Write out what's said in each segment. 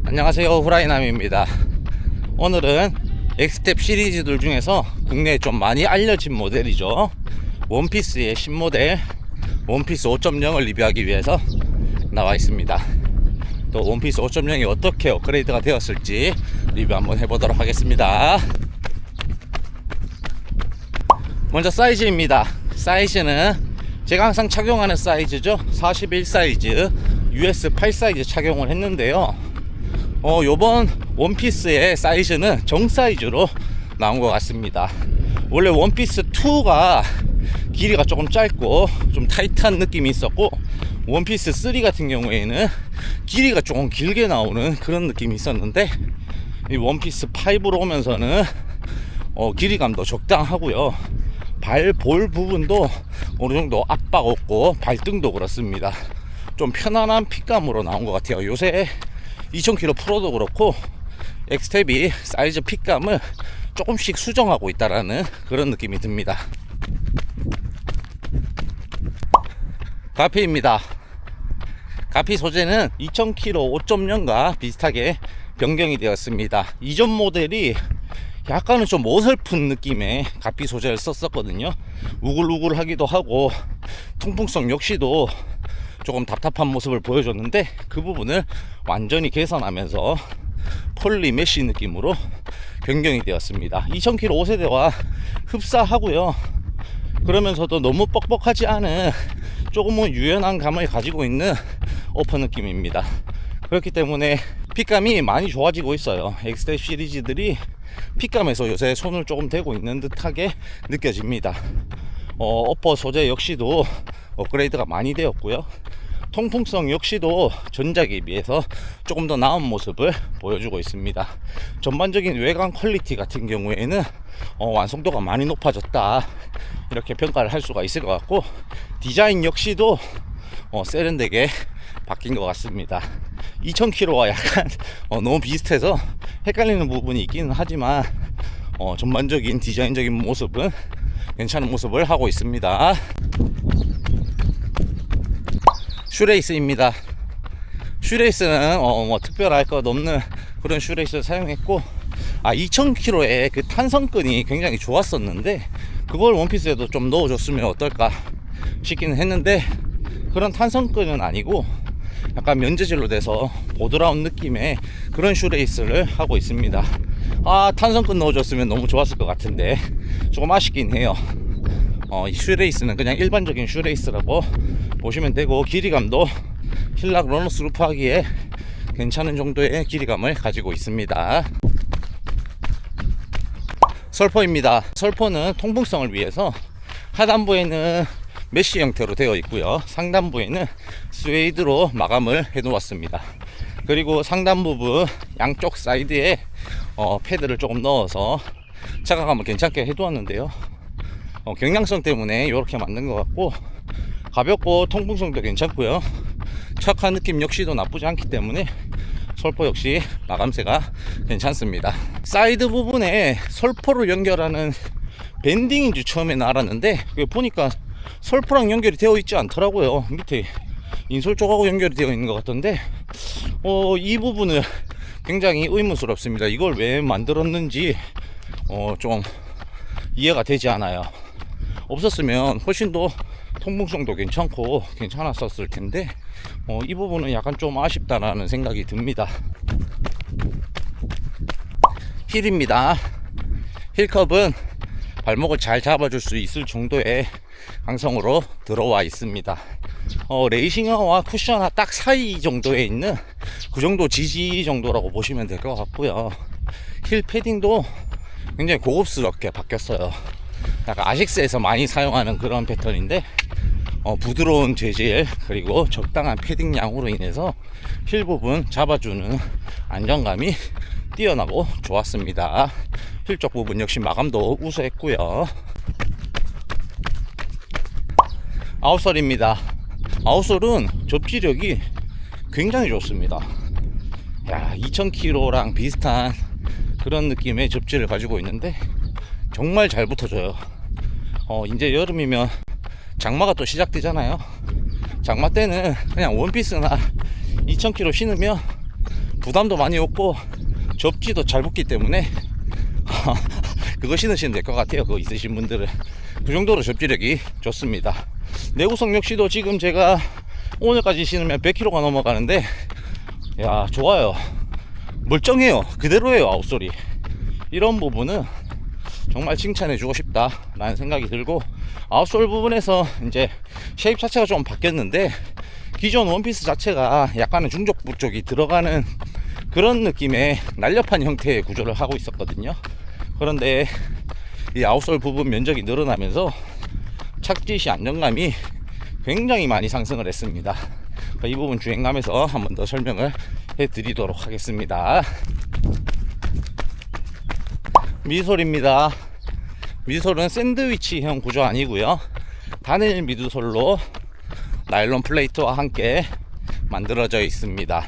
안녕하세요, 후라이남입니다. 오늘은 엑스텝 시리즈들 중에서 국내에 좀 많이 알려진 모델이죠. 원피스의 신모델 원피스 5.0을 리뷰하기 위해서 나와 있습니다. 또 원피스 5.0이 어떻게 업그레이드가 되었을지 리뷰 한번 해보도록 하겠습니다. 먼저 사이즈입니다. 사이즈는 제가 항상 착용하는 사이즈죠. 41 사이즈 US 8 사이즈 착용을 했는데요. 요번 원피스의 사이즈는 정 사이즈로 나온 것 같습니다. 원래 원피스 2가 길이가 조금 짧고 좀 타이트한 느낌이 있었고, 원피스 3 같은 경우에는 길이가 조금 길게 나오는 그런 느낌이 있었는데, 이 원피스 5로 오면서는 길이감도 적당하고요, 발볼 부분도 어느 정도 압박 없고 발등도 그렇습니다. 좀 편안한 핏감으로 나온 것 같아요. 요새 2000km 프로도 그렇고 엑스텝이 사이즈 핏감을 조금씩 수정하고 있다라는 그런 느낌이 듭니다. 가피입니다. 가피 소재는 2000km 5.0과 비슷하게 변경이 되었습니다. 이전 모델이 약간은 좀 어설픈 느낌의 가피 소재를 썼었거든요. 우글우글하기도 하고 통풍성 역시도 조금 답답한 모습을 보여줬는데, 그 부분을 완전히 개선하면서 폴리 메쉬 느낌으로 변경이 되었습니다. 2000km 5세대와 흡사하고요, 그러면서도 너무 뻑뻑하지 않은 조금은 유연한 감을 가지고 있는 어퍼 느낌입니다. 그렇기 때문에 핏감이 많이 좋아지고 있어요. 엑스텝 시리즈들이 핏감에서 요새 손을 조금 대고 있는 듯하게 느껴집니다. 어퍼 소재 역시도 업그레이드가 많이 되었고요, 통풍성 역시도 전작에 비해서 조금 더 나은 모습을 보여주고 있습니다. 전반적인 외관 퀄리티 같은 경우에는 완성도가 많이 높아졌다, 이렇게 평가를 할 수가 있을 것 같고, 디자인 역시도 세련되게 바뀐 것 같습니다. 2000km와 약간 너무 비슷해서 헷갈리는 부분이 있기는 하지만 전반적인 디자인적인 모습은 괜찮은 모습을 하고 있습니다. 슈레이스입니다. 슈레이스는 뭐 특별할 것 없는 그런 슈레이스를 사용했고, 2000km의 그 탄성끈이 굉장히 좋았었는데 그걸 원피스에도 좀 넣어줬으면 어떨까 싶기는 했는데, 그런 탄성끈은 아니고 약간 면재질로 돼서 보드라운 느낌의 그런 슈레이스를 하고 있습니다. 탄성끈 넣어줬으면 너무 좋았을 것 같은데 조금 아쉽긴 해요. 이 슈레이스는 그냥 일반적인 슈레이스라고 보시면 되고, 길이감도 힐락 러너스 루프 하기에 괜찮은 정도의 길이감을 가지고 있습니다. 설포입니다. 설포는 통풍성을 위해서 하단부에는 메쉬 형태로 되어 있고요, 상단부에는 스웨이드로 마감을 해 놓았습니다. 그리고 상단 부분 양쪽 사이드에 패드를 조금 넣어서 착화감을 괜찮게 해 두었는데요, 경량성 때문에 이렇게 만든 것 같고, 가볍고 통풍성도 괜찮고요, 착한 느낌 역시도 나쁘지 않기 때문에 설포 역시 마감새가 괜찮습니다. 사이드 부분에 설포를 연결하는 밴딩인 줄 처음에는 알았는데, 보니까 설포랑 연결이 되어 있지 않더라고요. 밑에 인솔 쪽하고 연결이 되어 있는 것 같던데, 이 부분은 굉장히 의문스럽습니다. 이걸 왜 만들었는지 좀 이해가 되지 않아요. 없었으면 훨씬 더 통풍성도 괜찮고 괜찮았었을 텐데, 이 부분은 약간 좀 아쉽다라는 생각이 듭니다. 힐입니다. 힐컵은 발목을 잘 잡아줄 수 있을 정도의 강성으로 들어와 있습니다. 레이싱화와 쿠션화 딱 사이 정도에 있는 그 정도 지지 정도라고 보시면 될 것 같고요, 힐 패딩도 굉장히 고급스럽게 바뀌었어요. 약간 아식스에서 많이 사용하는 그런 패턴인데, 부드러운 재질 그리고 적당한 패딩 양으로 인해서 힐 부분 잡아주는 안정감이 뛰어나고 좋았습니다. 힐 쪽 부분 역시 마감도 우수했고요. 아웃솔입니다. 아웃솔은 접지력이 굉장히 좋습니다. 2000km랑 비슷한 그런 느낌의 접지를 가지고 있는데 정말 잘 붙어줘요. 이제 여름이면 장마가 또 시작되잖아요. 장마 때는 그냥 원피스나 2000km 신으면 부담도 많이 없고 접지도 잘 붙기 때문에 그거 신으시면 될 것 같아요. 그거 있으신 분들은. 그 정도로 접지력이 좋습니다. 내구성 역시도 지금 제가 오늘까지 신으면 100km가 넘어가는데, 야, 좋아요. 멀쩡해요. 그대로예요. 아웃솔이. 이런 부분은 정말 칭찬해주고 싶다 라는 생각이 들고, 아웃솔 부분에서 이제 쉐입 자체가 좀 바뀌었는데, 기존 원피스 자체가 약간은 중족부 쪽이 들어가는 그런 느낌의 날렵한 형태의 구조를 하고 있었거든요. 그런데 이 아웃솔 부분 면적이 늘어나면서 착지시 안정감이 굉장히 많이 상승을 했습니다. 이 부분 주행감에서 한 번 더 설명을 해드리도록 하겠습니다. 미드솔입니다. 미드솔은 샌드위치형 구조 아니고요, 단일 미드솔로 나일론 플레이트와 함께 만들어져 있습니다.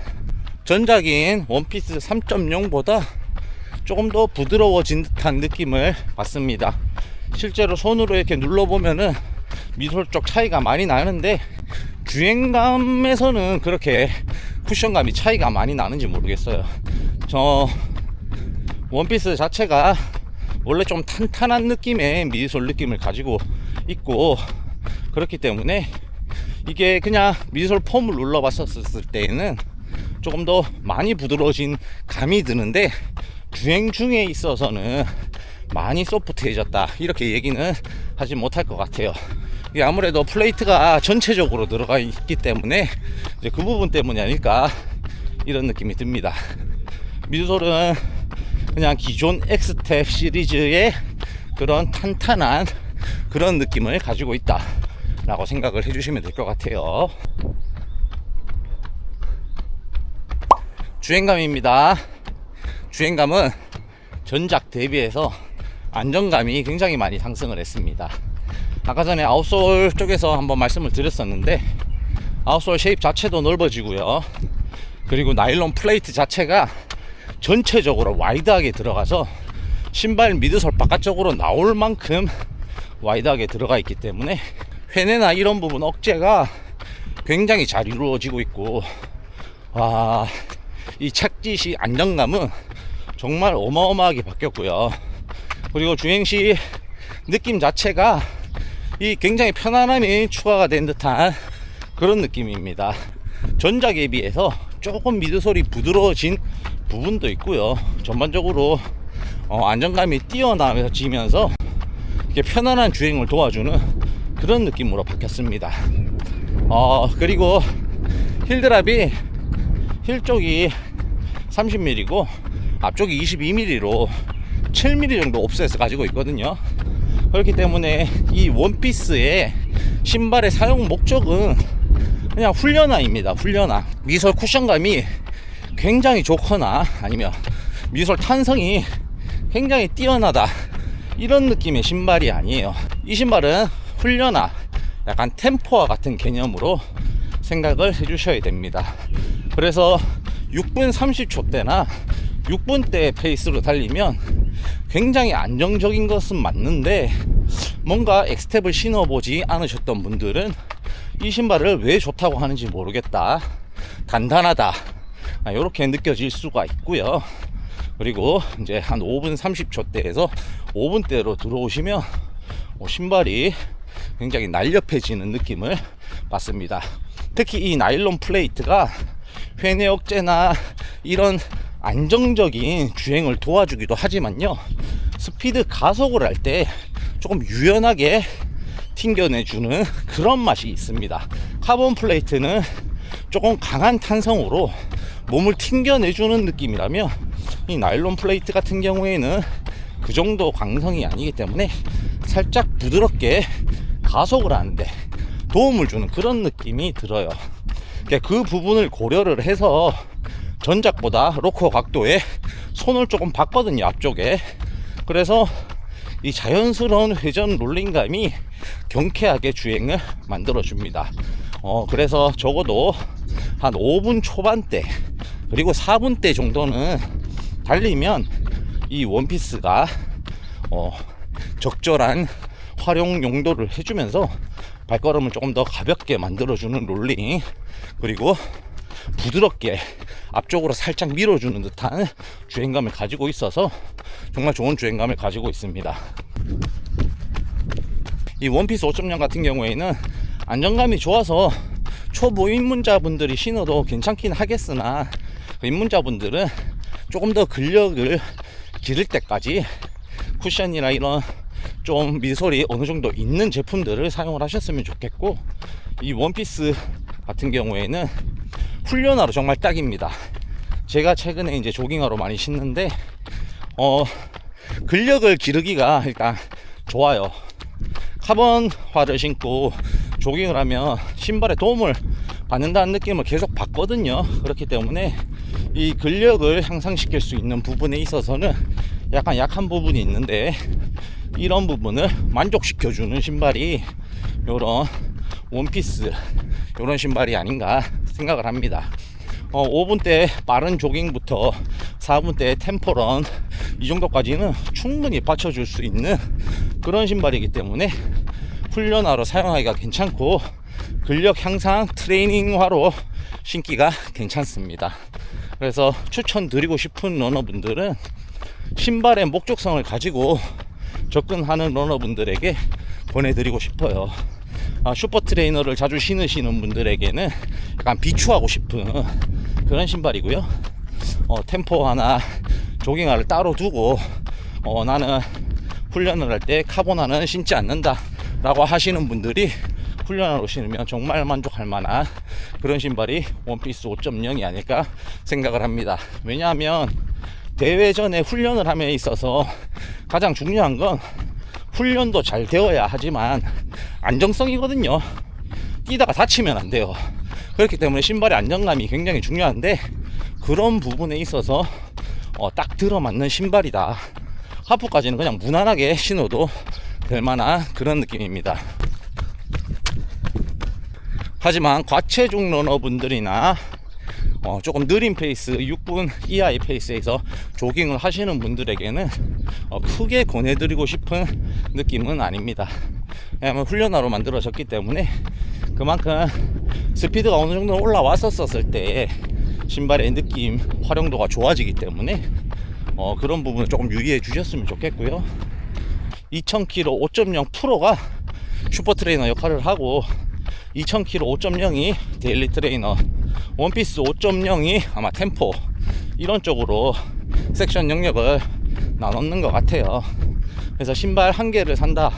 전작인 원피스 3.0보다 조금 더 부드러워진 듯한 느낌을 받습니다. 실제로 손으로 이렇게 눌러보면은 미솔 쪽 차이가 많이 나는데, 주행감에서는 그렇게 쿠션감이 차이가 많이 나는지 모르겠어요. 저 원피스 자체가 원래 좀 탄탄한 느낌의 미드솔 느낌을 가지고 있고, 그렇기 때문에 이게 그냥 미드솔 폼을 눌러봤었을 때에는 조금 더 많이 부드러워진 감이 드는데, 주행 중에 있어서는 많이 소프트해졌다 이렇게 얘기는 하지 못할 것 같아요. 이게 아무래도 플레이트가 전체적으로 들어가 있기 때문에 이제 그 부분 때문이 아닐까 이런 느낌이 듭니다. 미드솔은 그냥 기존 엑스텝 시리즈의 그런 탄탄한 그런 느낌을 가지고 있다 라고 생각을 해주시면 될 것 같아요. 주행감입니다. 주행감은 전작 대비해서 안정감이 굉장히 많이 상승을 했습니다. 아까 전에 아웃솔 쪽에서 한번 말씀을 드렸었는데, 아웃솔 쉐입 자체도 넓어지고요, 그리고 나일론 플레이트 자체가 전체적으로 와이드하게 들어가서 신발 미드솔 바깥쪽으로 나올 만큼 와이드하게 들어가 있기 때문에 회내나 이런 부분 억제가 굉장히 잘 이루어지고 있고, 이 착지시 안정감은 정말 어마어마하게 바뀌었고요. 그리고 주행시 느낌 자체가 이 굉장히 편안함이 추가가 된 듯한 그런 느낌입니다. 전작에 비해서 조금 미드솔이 부드러워진 부분도 있고요, 전반적으로 안정감이 뛰어나지면서 이렇게 편안한 주행을 도와주는 그런 느낌으로 바뀌었습니다. 그리고 힐드랍이 힐 쪽이 30mm고 앞쪽이 22mm로 7mm 정도 옵셋을 가지고 있거든요. 그렇기 때문에 이 원피스의 신발의 사용 목적은 그냥 훈련화입니다. 훈련화. 미솔 쿠션감이 굉장히 좋거나 아니면 미솔 탄성이 굉장히 뛰어나다 이런 느낌의 신발이 아니에요. 이 신발은 훈련화, 약간 템포화 같은 개념으로 생각을 해주셔야 됩니다. 그래서 6분 30초대나 6분대 페이스로 달리면 굉장히 안정적인 것은 맞는데, 뭔가 엑스텝을 신어보지 않으셨던 분들은 이 신발을 왜 좋다고 하는지 모르겠다, 단단하다, 이렇게 느껴질 수가 있고요. 그리고 이제 한 5분 30초대에서 5분대로 들어오시면 신발이 굉장히 날렵해지는 느낌을 받습니다. 특히 이 나일론 플레이트가 회내 억제나 이런 안정적인 주행을 도와주기도 하지만요, 스피드 가속을 할 때 조금 유연하게 튕겨내주는 그런 맛이 있습니다. 카본 플레이트는 조금 강한 탄성으로 몸을 튕겨내주는 느낌이라면, 이 나일론 플레이트 같은 경우에는 그 정도 강성이 아니기 때문에 살짝 부드럽게 가속을 하는데 도움을 주는 그런 느낌이 들어요. 그 부분을 고려를 해서 전작보다 로커 각도에 손을 조금 봤거든요, 앞쪽에. 그래서 이 자연스러운 회전 롤링감이 경쾌하게 주행을 만들어 줍니다. 그래서 적어도 한 5분 초반대 그리고 4분대 정도는 달리면 이 원피스가 적절한 활용 용도를 해주면서 발걸음을 조금 더 가볍게 만들어주는 롤링, 그리고 부드럽게 앞쪽으로 살짝 밀어주는 듯한 주행감을 가지고 있어서 정말 좋은 주행감을 가지고 있습니다. 이 원피스 5.0 같은 경우에는 안정감이 좋아서 초보 입문자분들이 신어도 괜찮긴 하겠으나 입문자분들은 조금 더 근력을 기를 때까지 쿠션이나 이런 좀 미솔이 어느 정도 있는 제품들을 사용을 하셨으면 좋겠고, 이 원피스 같은 경우에는 훈련하러 정말 딱입니다. 제가 최근에 이제 조깅하러 많이 신는데 근력을 기르기가 일단 좋아요. 카본화를 신고 조깅을 하면 신발에 도움을 받는다는 느낌을 계속 받거든요. 그렇기 때문에 이 근력을 향상시킬 수 있는 부분에 있어서는 약간 약한 부분이 있는데, 이런 부분을 만족시켜주는 신발이 요런 원피스, 요런 신발이 아닌가 생각을 합니다. 5분 대 빠른 조깅부터 4분 대 템포런, 이 정도까지는 충분히 받쳐줄 수 있는 그런 신발이기 때문에 훈련하러 사용하기가 괜찮고, 근력 향상 트레이닝화로 신기가 괜찮습니다. 그래서 추천드리고 싶은 러너분들은 신발의 목적성을 가지고 접근하는 러너분들에게 보내드리고 싶어요. 슈퍼 트레이너를 자주 신으시는 분들에게는 약간 비추하고 싶은 그런 신발이고요. 템포화나 조깅화를 따로 두고 나는 훈련을 할 때 카본화는 신지 않는다 라고 하시는 분들이 훈련하러 신으면 정말 만족할 만한 그런 신발이 원피스 5.0이 아닐까 생각을 합니다. 왜냐하면 대회 전에 훈련을 함에 있어서 가장 중요한 건 훈련도 잘 되어야 하지만 안정성이거든요. 뛰다가 다치면 안 돼요. 그렇기 때문에 신발의 안정감이 굉장히 중요한데, 그런 부분에 있어서 딱 들어맞는 신발이다. 하프까지는 그냥 무난하게 신어도 될 만한 그런 느낌입니다. 하지만 과체중 러너분들이나 조금 느린 페이스, 6분 이하의 페이스에서 조깅을 하시는 분들에게는 크게 권해드리고 싶은 느낌은 아닙니다. 왜냐하면 훈련하러 만들어졌기 때문에 그만큼 스피드가 어느 정도 올라왔었을 때 신발의 느낌, 활용도가 좋아지기 때문에 그런 부분을 조금 유의해 주셨으면 좋겠고요. 2000kg 5.0 프로가 슈퍼 트레이너 역할을 하고, 2000kg 5.0이 데일리 트레이너, 원피스 5.0이 아마 템포, 이런 쪽으로 섹션 영역을 나눴는 것 같아요. 그래서 신발 한 개를 산다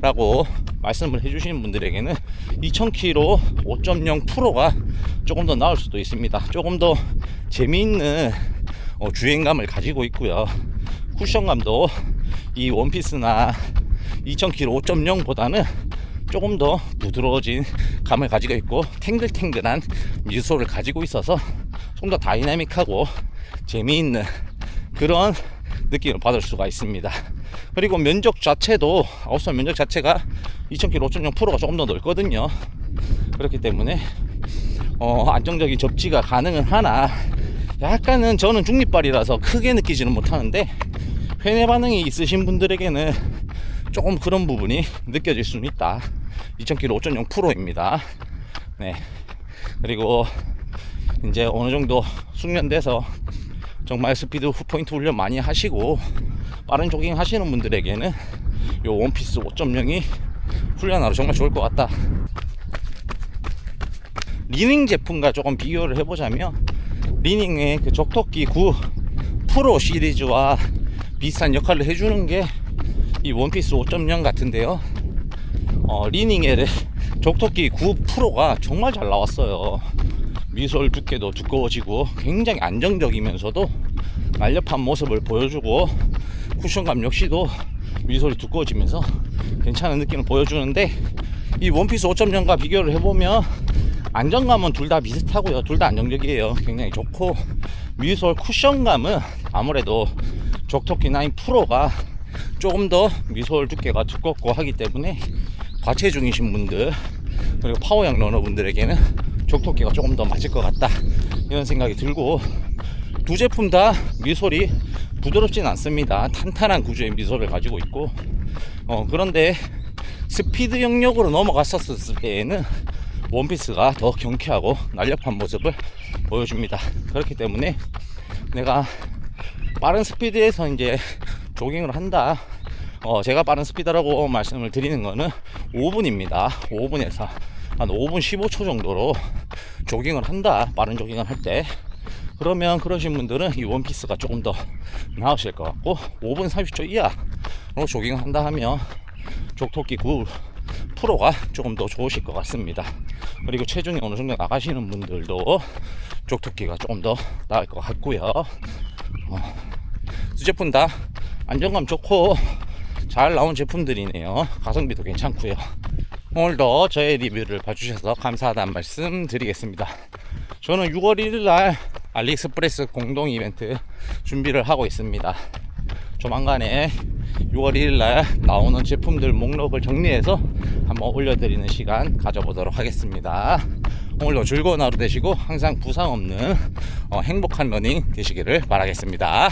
라고 말씀을 해주시는 분들에게는 2000kg 5.0 프로가 조금 더 나을 수도 있습니다. 조금 더 재미있는 주행감을 가지고 있고요. 쿠션감도 이 원피스나 2000kg 5.0보다는 조금 더 부드러워진 감을 가지고 있고, 탱글탱글한 미소를 가지고 있어서 좀 더 다이나믹하고 재미있는 그런 느낌을 받을 수가 있습니다. 그리고 면적 자체도, 아웃솔 면적 자체가 2000kg 5.0 프로가 조금 더 넓거든요. 그렇기 때문에 안정적인 접지가 가능은 하나, 약간은 저는 중립발이라서 크게 느끼지는 못하는데, 회내 반응이 있으신 분들에게는 조금 그런 부분이 느껴질 수는 있다. 2000kg 5.0 프로입니다. 네. 그리고 이제 어느 정도 숙련돼서 정말 스피드 포인트 훈련 많이 하시고 빠른 조깅 하시는 분들에게는 요 원피스 5.0이 훈련하러 정말 좋을 것 같다. 리닝 제품과 조금 비교를 해보자면, 리닝의 그 적토끼 9 프로 시리즈와 비슷한 역할을 해주는 게 이 원피스 5.0 같은데요. 리닝의 적토끼 9 프로가 정말 잘 나왔어요. 미솔 두께도 두꺼워지고 굉장히 안정적이면서도 날렵한 모습을 보여주고, 쿠션감 역시도 미솔이 두꺼워지면서 괜찮은 느낌을 보여주는데, 이 원피스 5.0과 비교를 해보면 안정감은 둘 다 비슷하고요. 둘 다 안정적이에요. 굉장히 좋고, 미솔 쿠션감은 아무래도 적토끼 9 프로가 조금 더 미솔 두께가 두껍고 하기 때문에 과체중이신 분들, 그리고 파워형 러너분들에게는 적토끼가 조금 더 맞을 것 같다, 이런 생각이 들고, 두 제품 다 미솔이 부드럽진 않습니다. 탄탄한 구조의 미솔을 가지고 있고, 그런데 스피드 영역으로 넘어갔었을 때에는 원피스가 더 경쾌하고 날렵한 모습을 보여줍니다. 그렇기 때문에 내가 빠른 스피드에서 이제 조깅을 한다. 제가 빠른 스피드라고 말씀을 드리는 거는 5분입니다. 5분에서 한 5분 15초 정도로 조깅을 한다. 빠른 조깅을 할 때. 그러면 그러신 분들은 이 원피스가 조금 더 나으실 것 같고, 5분 30초 이하로 조깅을 한다 하면 족토끼 9 프로가 조금 더 좋으실 것 같습니다. 그리고 체중이 어느 정도 나가시는 분들도 족토끼가 조금 더 나을 것 같고요. 두 제품 다 안정감 좋고 잘 나온 제품들이네요. 가성비도 괜찮고요. 오늘도 저의 리뷰를 봐주셔서 감사하다는 말씀 드리겠습니다. 저는 6월 1일날 알리익스프레스 공동 이벤트 준비를 하고 있습니다. 조만간에 6월 1일날 나오는 제품들 목록을 정리해서 한번 올려드리는 시간 가져보도록 하겠습니다. 오늘도 즐거운 하루 되시고 항상 부상 없는 행복한 러닝 되시기를 바라겠습니다.